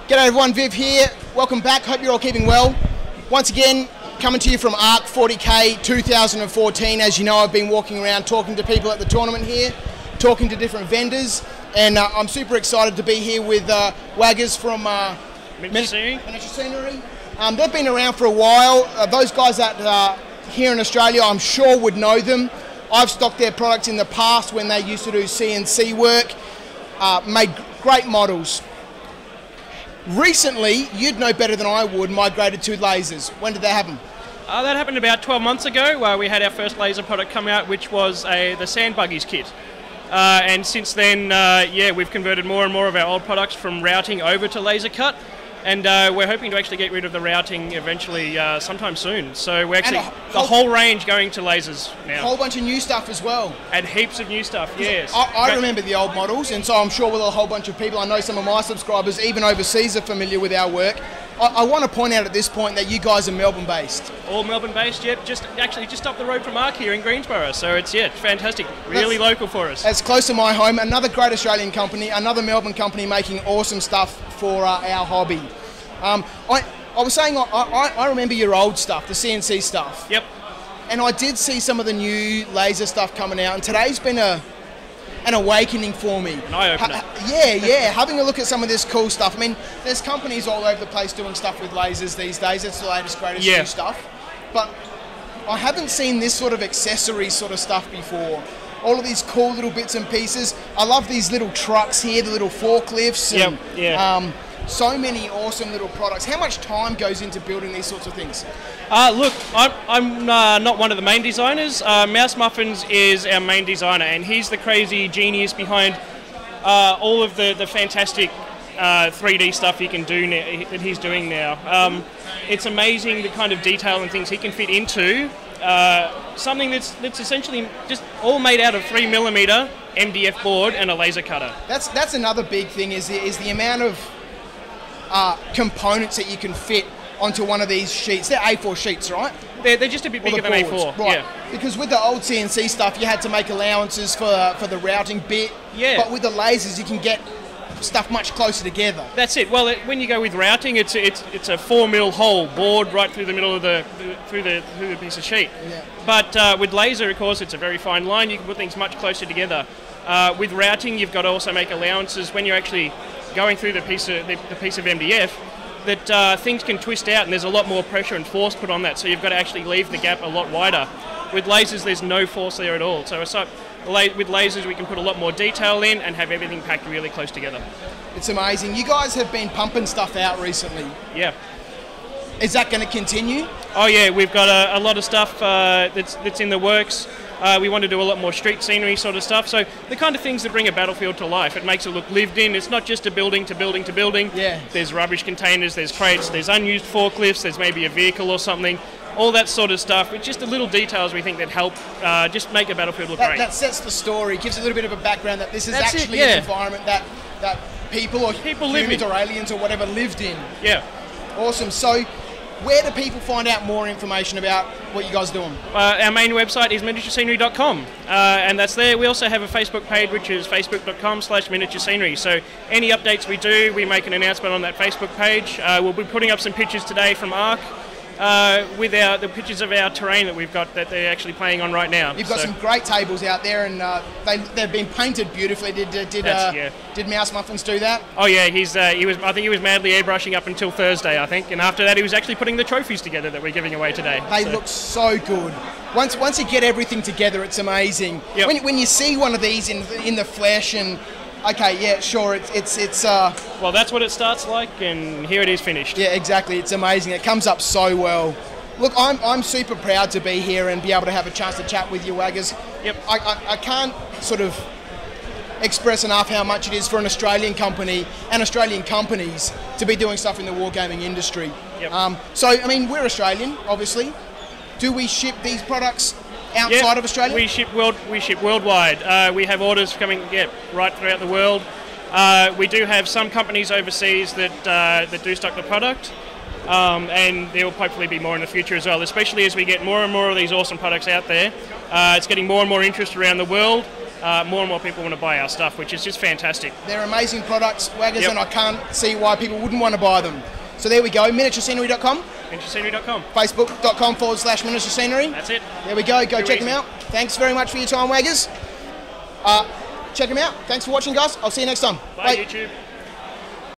G'day everyone, Viv here. Welcome back, hope you're all keeping well. Once again, coming to you from ARC 40K 2014. As you know, I've been walking around talking to people at the tournament here, talking to different vendors, and I'm super excited to be here with Waggers from Miniature Scenery. They've been around for a while. Those guys that here in Australia, I'm sure would know them. I've stocked their products in the past when they used to do CNC work, made great models. Recently, you'd know better than I would, migrated to lasers. When did that happen? That happened about 12 months ago. We had our first laser product come out, which was the Sand Buggies kit. And since then, we've converted more and more of our old products from routing over to laser cut. And we're hoping to actually get rid of the routing eventually sometime soon. So we're actually the whole range going to lasers now. A whole bunch of new stuff as well. And heaps of new stuff, yes. I remember the old models, and so I'm sure with a whole bunch of people, I know some of my subscribers, even overseas, are familiar with our work. I want to point out at this point that you guys are Melbourne-based. All Melbourne-based, yep. Just up the road from ARC here in Greensborough. So it's fantastic. Really local for us. It's close to my home. Another great Australian company, another Melbourne company making awesome stuff for our hobby. I was saying, I remember your old stuff, the CNC stuff. Yep. And I did see some of the new laser stuff coming out, and today's been an awakening for me. An eye-opener. Yeah, having a look at some of this cool stuff. I mean, there's companies all over the place doing stuff with lasers these days. It's the latest, greatest new stuff. But I haven't seen this sort of accessory sort of stuff before. All of these cool little bits and pieces. I love these little trucks here, the little forklifts. And, so many awesome little products. How much time goes into building these sorts of things? Look, I'm not one of the main designers. Mouse Muffins is our main designer, and he's the crazy genius behind all of the fantastic 3D stuff he can do that he's doing now. It's amazing the kind of detail and things he can fit into something that's essentially just all made out of 3mm MDF board and a laser cutter. That's another big thing is the amount of components that you can fit onto one of these sheets. They're A4 sheets, right? They're just a bit bigger than A4. Right. Yeah. Because with the old CNC stuff, you had to make allowances for the routing bit. Yeah. But with the lasers, you can get stuff much closer together. That's it. Well, when you go with routing, it's a 4mm hole bored right through the middle of through the piece of sheet. Yeah. But with laser, of course, it's a very fine line. You can put things much closer together. With routing, you've got to also make allowances when you're actually going through the piece of MDF, that things can twist out and there's a lot more pressure and force put on that, so you've got to actually leave the gap a lot wider. With lasers, there's no force there at all. So with lasers, we can put a lot more detail in and have everything packed really close together. It's amazing. You guys have been pumping stuff out recently. Yeah. Is that going to continue? Oh yeah, we've got a lot of stuff that's in the works. We want to do a lot more street scenery sort of stuff. So the kind of things that bring a battlefield to life. It makes it look lived in. It's not just a building to building to building. Yeah. There's rubbish containers, there's crates, there's unused forklifts, there's maybe a vehicle or something. All that sort of stuff. It's just the little details we think that help just make a battlefield look great. That sets the story, gives a little bit of a background that this is actually an environment that people live in, or aliens or whatever lived in. Yeah. Awesome. So where do people find out more information about what you guys are doing? Our main website is miniaturescenery.com, and that's there. We also have a Facebook page, which is facebook.com/miniaturescenery. So any updates we do, we make an announcement on that Facebook page. We'll be putting up some pictures today from ARC with the pictures of our terrain that we've got that they're actually playing on right now. You've got some great tables out there, and they've been painted beautifully. Did Mouse Muffins do that? Oh yeah, I think he was madly airbrushing up until Thursday, I think, and after that he was actually putting the trophies together that we're giving away today. They look so good. Once you get everything together, it's amazing. Yep. When you see one of these in the flesh and. Okay, yeah, sure, it's well, that's what it starts like, and here it is finished. Yeah, exactly, it's amazing. It comes up so well. Look, I'm super proud to be here and be able to have a chance to chat with you, Waggers. Yep. I can't sort of express enough how much it is for an Australian company and Australian companies to be doing stuff in the wargaming industry. Yep. So, I mean, we're Australian, obviously. Do we ship these products outside of Australia? We ship worldwide. We have orders coming right throughout the world. We do have some companies overseas that do stock the product, and there will hopefully be more in the future as well, especially as we get more and more of these awesome products out there. It's getting more and more interest around the world. more and more people want to buy our stuff, which is just fantastic. They're amazing products, Waggers, Yep. and I can't see why people wouldn't want to buy them. So there we go, miniaturescenery.com, Miniaturescenery.com. facebook.com/miniaturescenery. That's it. There we go, go Too check easy. them out. Thanks very much for your time, Waggers. Check them out. Thanks for watching, guys. I'll see you next time. Bye, YouTube.